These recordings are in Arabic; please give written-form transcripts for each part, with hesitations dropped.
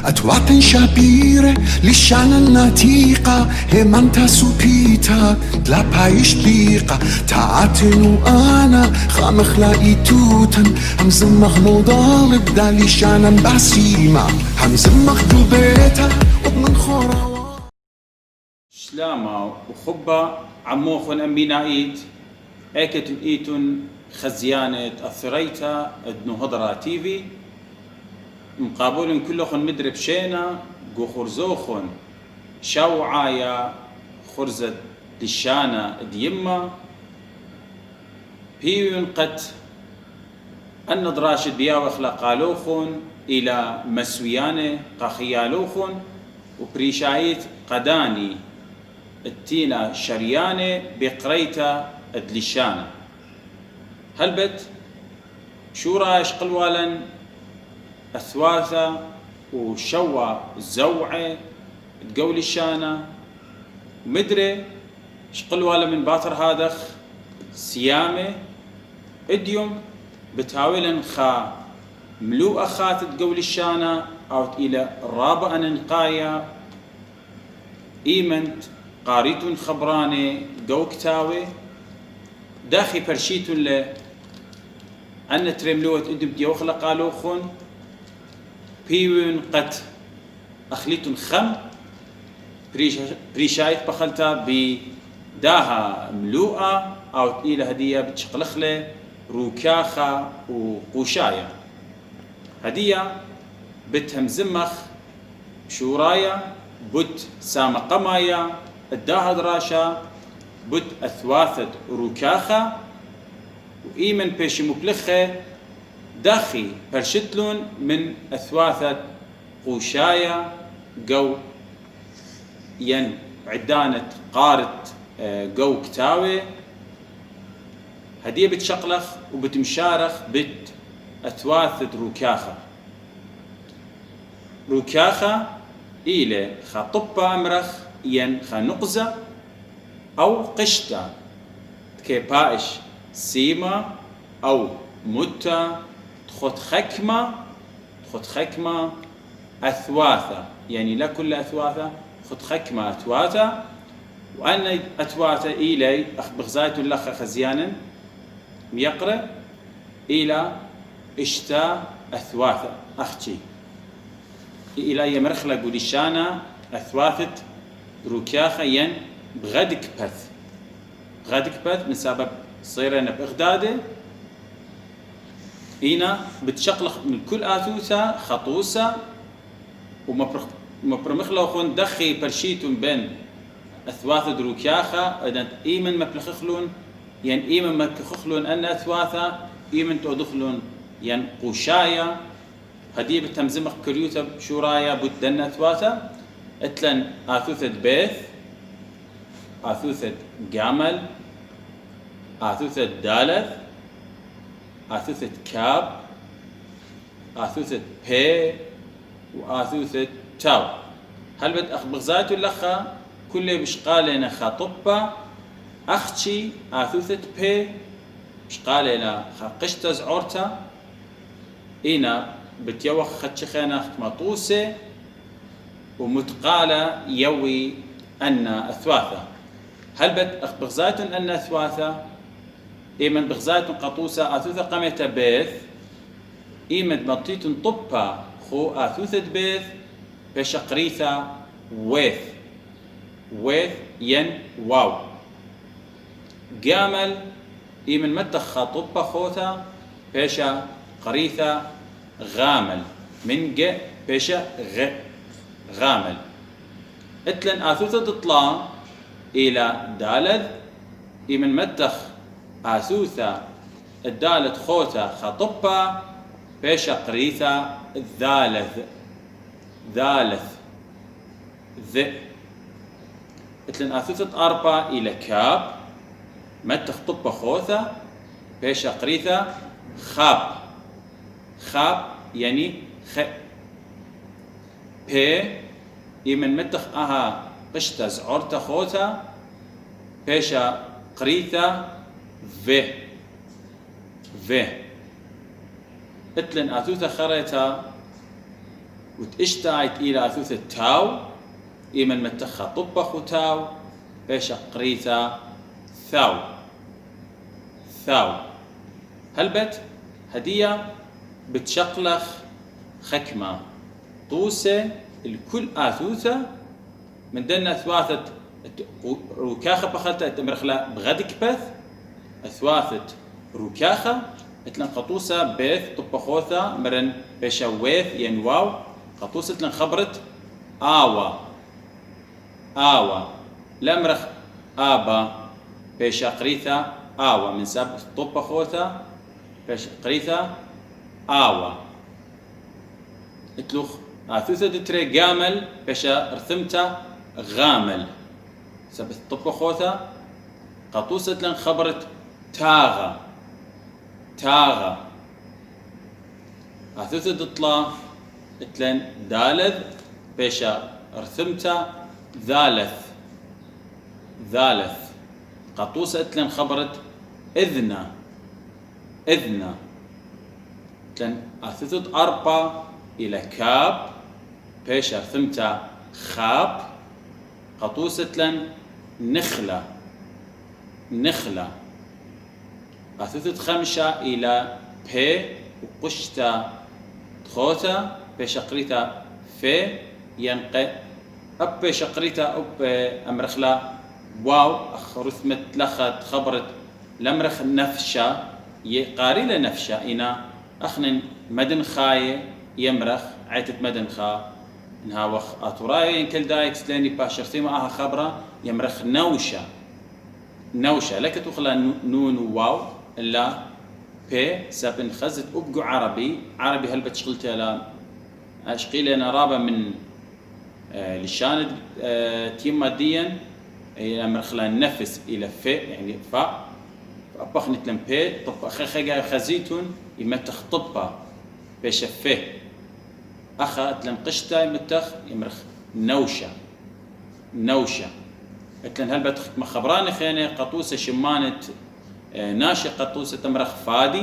أتوات شابيرة للشانا النتيقة همانتا سوبيتا لا بايش دقيقة تعاتن وأنا خامخ لاقيتوتن همزمخ مضالب دا لشانا باسيمة همزمخ دوبيتا ومن خورا شلاما وخبا عموخن أمبينايت اكتن ايتن خزيانة أثريتا ادنو هضرا تيفي مقابل كلخن مدرب شينا جو خرزوخن شوعايا خرزة دشانا ديما بيون قد النضراش بياوخ لقالوخن إلى مسويانة قخيالوخن وبريشايت قداني التينا شريانة بقريتا ادلشانا هلبت شو رايش قلوالا أثواثة وشوى زوعة تقول الشانة ومدري شقلوالا من باطر هادخ سيامة اديوم بتاولن خا ملوء أخات تقول الشانة أو إلى الرابع ننقايا إيمنت قاريتون خبراني جو كتاوي داخي برشيتون له أن ترملوت إدم ديوخلا قالوخون بيون قد أخليتون خم بريشايت بخلتا بداها ملوءة أو إلى هدية بتشقلخلة روكاخة وقوشاية هدية بتهم زمخ شورايا بت سام قمايا الداها دراشا بت أثواثة روكاخة وإيمن بيش مبلخة داخي برشتلون من أثواثة قوشايا جو ين عدانة قارت جو كتاوي هدية بتشقلخ وبتمشارخ بت أثواثة روكاخة إلى خطبة أمرخ ين خنقزة أو قشتا كيبايش سيما أو متى تخط خكمة أثواثة يعني لا كل أثواثة خط خكمة أثواثة وأن أثواثة إلي بغزاية لخ خزيانا يقرأ إلى إشتا أثواثة أختي إلى يمرخلة قدشانا أثواثة روكاخة ين بغدك بث من سبب صيرنا بإغداده هنا بتشقلق من كل آثوثة خطوسة ومبرمخلو خون دخي برشيتون بين أثواثة دروكياخة إذن إيمن مبلخخلون ين إيمن مبلخخلون أن أثواثة إيمن تودخلون ين قوشايا هدي بتمزمخ كريوتا شورايا بدن أثواثة اتلن آثوثة بيث آثوثة جامل آثوثة دالث آثوثة كاب آثوثة بي وآثوثة تاو هل بد بغزايتو اللخة كل بشقالنا خطبة أختي آثوثة بي بشقالنا خقشتا زعورتا إنا بتيوخ خدشخينا مطوسة ومتقالة يوي أن أثواثة هل بد بغزايتو أن أثواثة إيمن بغزايتون قطوسة آثوثة قميتا بيث إيمن مطيتون طبا خو آثوثة بيث بشقريثة ويث ين واو جامل إيمن متخ طبا خوتا بيشا قريثة غامل من ج بيشا غامل اتلن آثوثة تطلع إلى دالذ إيمن متخ آثوثة الدالة خوتا خطبة بيشا قريثة ذالث ذ اتلن آثوثة أربعة إلى كاب متخ طبة خوثة بيشا قريثة خاب يعني بي إيمن متخ أها قشتا زعورتا خوتا بيشا قريثة في اتلن آثوثة خريتا وتشتايت إلى أثوثة تاو إيمن متخا طبخ تاو بيش قريتا ثاو ثاو هلبت هدية بتشقلخ خكمة طوسة الكل آثوثة من دنا أثواثة روكاخة بخلتها تمرخلا بغدك بث أثواثة روكاخة اتلن قطوسة بيث طبخوثة مرن بشويث ينواو قطوسة اتلن خبرت آوا لمرخ آبا بيشا قريثة آوا من ساب طبخوثة بيشا قريثة آوا اتلوخ آثوثة دتري قامل بيشا رثمتا غامل سبت طبخوثة قطوسة اتلن خبرت تاغا أثوثة دطلا اتلن دالذ بيشا رثمتا ذالث قطوسة اتلن خبرت إذنا اتلن أثوثة أربا إلى كاب بيشا رثمتا خاب قطوسة اتلن نخلة أثوثة خمشة إلى بي وقشتا تخوتا بشقريتا في ينقى أب بشقريتا أب أمرخلا واو أخرثمت لخت خبرت لمرخ نفشة قاري نفشة إنا أخن مدن خاية يمرخ عيتت مدن خا إنها وخ أطراي إن كل دايكس لاني باشرتي معها خبرة يمرخ نوشة لك تخلى نون واو إلا بي سابن خزت أبقو عربي هل شغلت لا أشقيل أنا رابع من لشان تيم ماديا أمر خلا النفس إلى في يعني فا أبخ نتلم بي طب خخجا خزيتون يمتخ طبا بشفه أخا تلم قشتا يمتخ يمرخ نوشة اتلن هل بتخ مخبراني خيني قطوسة شمانة ناشي قطوسة تمرخ فادي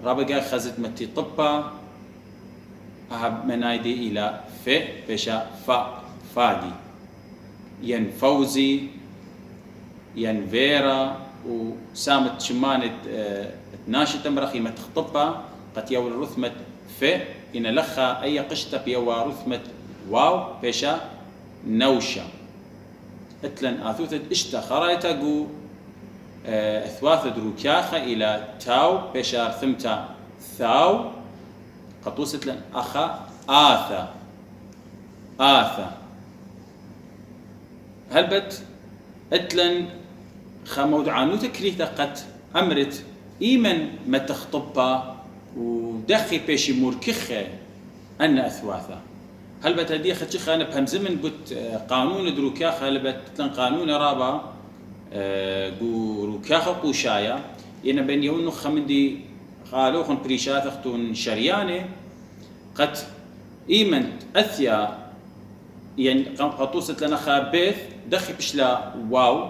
رابقا خزت متي طبا أهب منايدي إلى في بشا فادي ين فوزي ين فيرا وسامت شمانة ناشي تمرخ يمتخ طبا قد يول رثمة في إن لخا أي قشتة بيوا رثمة واو بشا نوشة اتلن آثوثة اشتا خرايتا قو اثواثة روكاخة إلى تاو بشار ثمتا ثاو قطوسة لن أخا آثا هلبت اتلن خمودعانو تكريثة قد أمرت إيمن ما تخطبها ودخي بيشي موركخة أن أثواثة هلبت هدي خدشخة أنا بهم زمن بت قانون دروكاخة هلبت تلن قانون رابع قو روكاخة قوشايا ينا بين يونو خمدي قالوخن بريشات اختون شرياني قد إيمن أثيا يعني قطوسة لنا خابيث دخي بشلا واو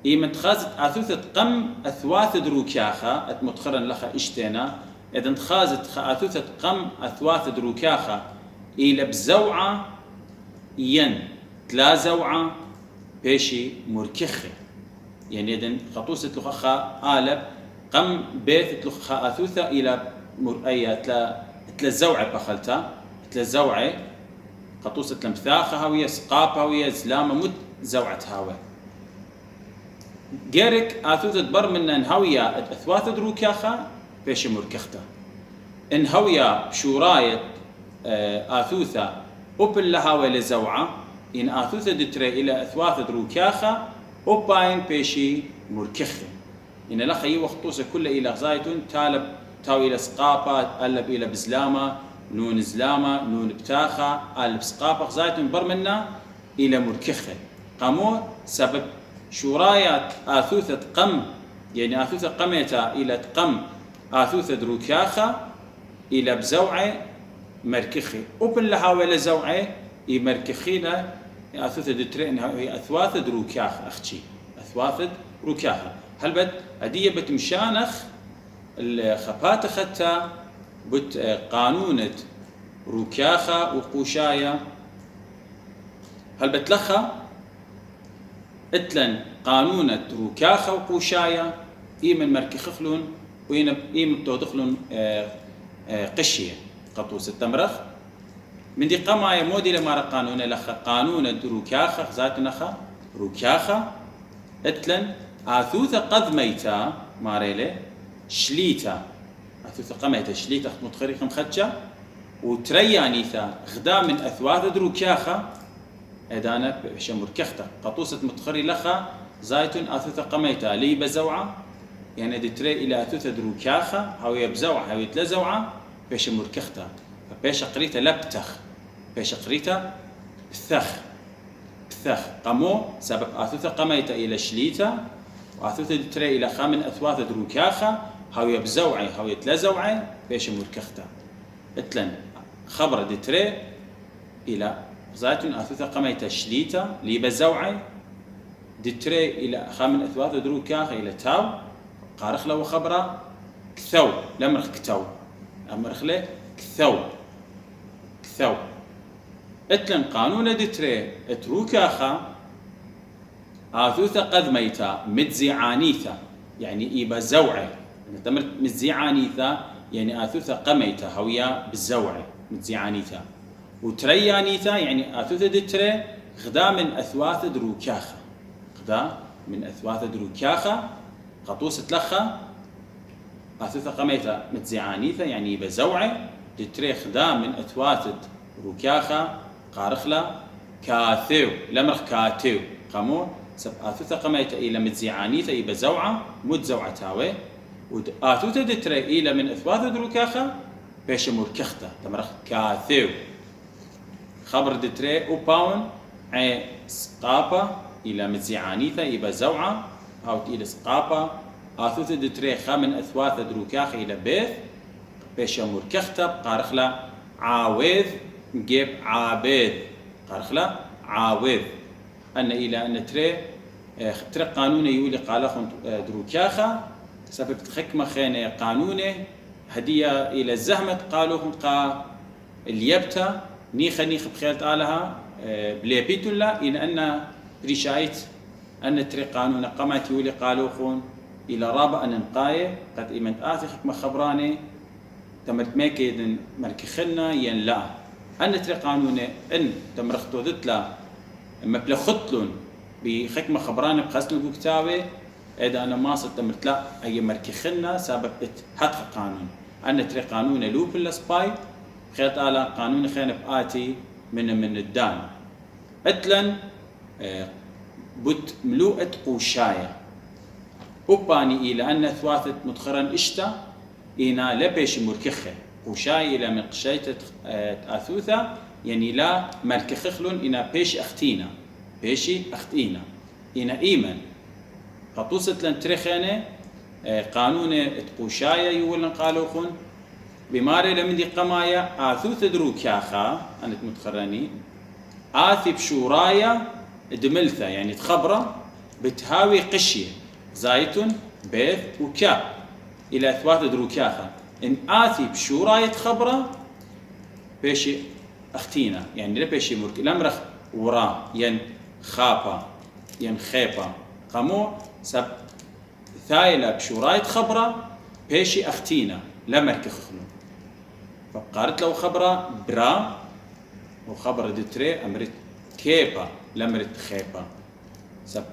إيمن تخازت آثوثة قم أثواث دروكاخة أتمتخرن لخا إشتينا إذا تخازت آثوثة قم أثواث دروكاخة إلى بزوعة ين تلا زوعة بيشي مركخة يعني إذن خطوسة لخخة آلب قم بيث لخخة أثوثة إلى مرأية تلا زوعة بخلتها تلا زوعة خطوسة لمثاخة هاوية سقابة هاوية زلامة مت زوعة هاوية جيرك آثوثة برمنا إن هاوية أثواث دروكاخة بيشي مركخته إن هاوية شوراية آثوثة أوبن لها ولا زوعة إن آثوثة دتري إلى أثواث دروكاخة أوباين بيشي مركخة إن لخا يوخطوسة كل إلى غزايتون تالب تاو إلى سقابة ألب إلى بزلامة نون زلامة نون بتاخة ألب سقابة غزايتون برمنا إلى مركخة قامو سبب شورايات آثوثة قم يعني آثوثة قميتا إلى قم آثوثة دروكاخة إلى بزوعة مركخي أوبن لها ولا زوعة يمركخينا أثوث دترين هي أثواث دروكاخ أختي أثواث روكاخة هل بد أدية بتمشانخ الخبات خدتها بت قانونة روكاخة وقوشاية. هل بتلخى اتلن قانونة روكاخة وقوشاية إيمن مركي خخلون وإيمن بتودخلون قشية قطوس التمرخ من دي قماية مودي لما قانون لخا قانون روكاخة ذات نخا روكاخة اتلن آثوثة قذ ميتا ماريلي شليتا آثوثة قميتا شليتا متخريخ مخدشة وتريانيتا غدا من أثواث روكاخة إدانا بشمر كختا قطوسة متخري لخا زايتون آثوثة قميتا لي بزوعة يعني دي تري إلى آثوثة روكاخة هاوية بزوعة هاوية تلزوعة بشمر كختا فبيش قريتا لبتخ بيش قريتا بثخ قمو سبب آثوثة قميتا إلى شليتا وآثوثة تري إلى خامن أثواث دروكاخة هاوية بزوعي هاوية تلزوعي بيش مركختا اتلن خبر دي تري إلى زايتون آثوثة قميتا شليتا لي بزوعي دي تري إلى خامن أثواث دروكاخة إلى تاو قارخ له خبره كثو لمرخ كتو أمرخ له كثو اتلن قانون دي تري اتروكاخة آثوثة قذ ميتا متزيعانيثة يعني إيبا زوعي تمرت متزيعانيثة يعني آثوثة قميتا هويا بالزوعي متزيعانيثة وتريانيثة يعني آثوثة دي تري غدا من أثواث دروكاخة غدا من أثواث دروكاخة قطوس تلخة آثوثة قميتا متزيعانيثة يعني إيبا زوعي دي تري غدا من أثواث دروكاخة قارخلا كاثيو لمرخ كاتيو قامون سب آثوثة قميتا إلى متزيعانيثة إيبا زوعة متزوعة تاوي وآثوثة دتري إلى من أثواث دروكاخة بيش مركختا تمرخ كاثيو خبر دتري وباون عي سقابة إلى متزيعانيثة إيبا زوعة أو إلى سقابة آثوثة دتري خا من أثواث دروكاخة إلى بيث بيش مركختا قارخلا عاوذ نجيب عابد قارخلا عاوذ أن إلى أن ترى قانون يولي قالخون دروكاخة سبب حكمة خينة قانونه هدية إلى الزهمة قالوهم قا اليبتا نيخ بخيلت آلها بليبيتولا إن أن ريشايت أن ترى قانون قامت يولي قالوخون إلى رابع أن نقاية قد إيمنت آثي حكمة خبراني تمرت ميكيدن مركخنا ين لا أن ترى قانون إن تمرختو ذتلا مبلغ خطلون بحكمة خبراني بخسنو كتاوي إذا أنا ما صرت تمرت لا أي مركخنا سبب حق قانون أن ترى قانون لوب السباي خيط على قانون خينا بآتي من الدان أتلن بت ملوءة قوشاية وباني إلى أن ثواثة متخرن إشتا إنا لبيش مركخة قوشاية إلى من قشيتة آثوثة يعني لا مركخخلون إنا بيش أختينا بيشي أختينا إنا إيمن قطوسة لن ترخينة قانون قوشاية يولن قالوخون بماري لمن دي قمايا آثوثة دروكاخا أنت متخرني آثي بشورايا دملثة يعني تخبرة بتهاوي قشية زايتون بيث وكاب إلى أثواث دروكاخا إن آثي بشورايا تخبرة بيشي أختينا يعني لا بيشي مرك لمرخ ورا ين خابا ين خيبا قامو سب ثايلة بشورايا تخبرة بيشي أختينا لمرك خخلو فقارت له خبرة برا وخبرة دتري أمرت كيبا لمرت خيبا سب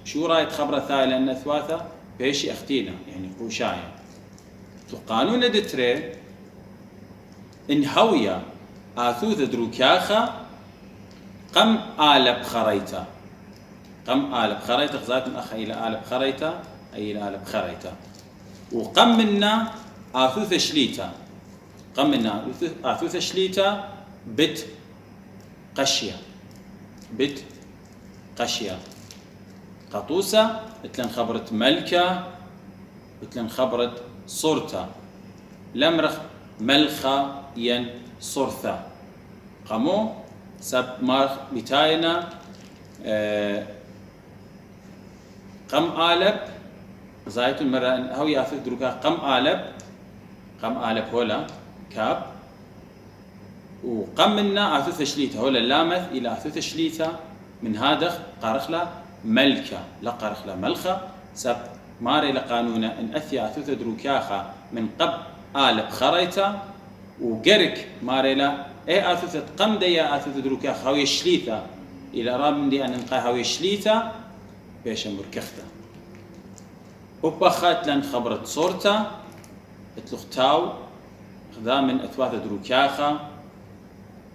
شو رايت خبرة ثايلة أن ثواثة بيشي أختينا يعني قوشاية قانون دتري إن هوية آثوث دروكاخة قم آلب خريتا قم آلب خريتا خزات من أخ إلى آلب خريتا أي إلى آلب خريتا وقم منا آثوث شليتا قم منا آثوث شليتا بت قشية قطوسة اتلن خبرت ملكة اتلن خبرت صورتا لمرخ ملخة ين صرثة قامو سب مارخ بتاينا قم آلب زايتون مرة هو يأثر دروكا قم آلب هولا كاب وقمنا آثوث شليتا هو اللامث إلى آثوث شليتا من هذا قارخلا ملكة لا قارخلا ملخة سب ماري لقانونا إن أثي آثوث دروكاخا من قب آلب خريتا وقرك ماري لا إيه آثوث قم ديا آثوث دروكاخا هاوي شليتا إلى رام دي أن نقا هاوي شليتا بيش مركختا وبخات لن خبرت صورتا اتلختاو خذا من أثواث دروكاخا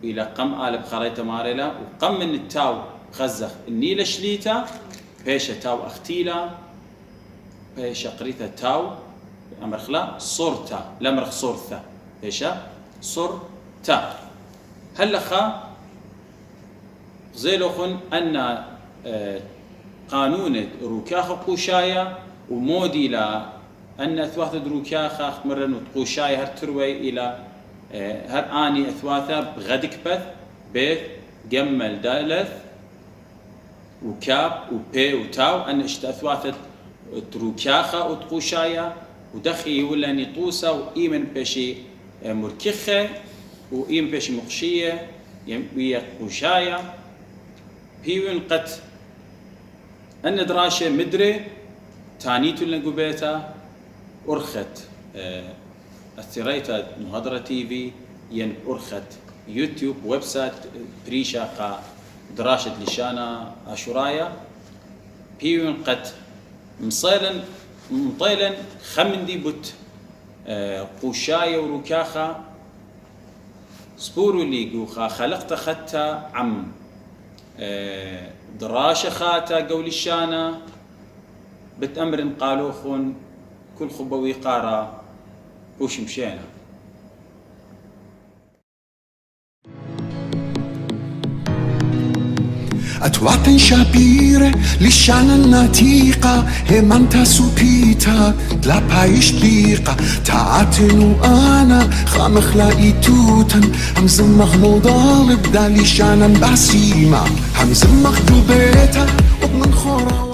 إلى قم آلب خريتا ماريلا وقم من التاو خزخ النيلة شليتا بيش تاو أختيلا بيش قريتا تاو أمرخلا صورتا لمرخ صورتا بيش صورتا هل خا زيلوخن أن قانون روكاخ قوشايا ومودي لا أن أثواث دروكاخ مرن وتقوشايا هرتروي إلى هر آني أثواثا بغدك بث بيث جمل دالث وكاب وبي وتاو أن اشت أثواث دروكاخا وتقوشايا ودخي ولا نيطوسا وإيمن بشي مركخة وإيمن بشي مقشية ويا قوشايا بيون قد أن دراشة مدري تانيتو لنقبيتا أرخت أثريتا مهضرة تيفي ين أرخت يوتيوب ويب سايت بريشاقا دراشة لشانا أشورايا بيون قد مطيلا خمن دي بوت قوشايا وروكاخا سبورو ليقوخا خلقت ختا عم دراشة خاتا قول الشانا بتأمر قالوخون كل خبوي قارا وش مشينا أتوات شابيرة للشان النتيقة همانتا سوبيتا لا بايش ديقة تعاتنو أنا خامخ لاقي توتن همزمخ مضالب دا لشانا باسيمة همزمخ دوبيتا ومن خورا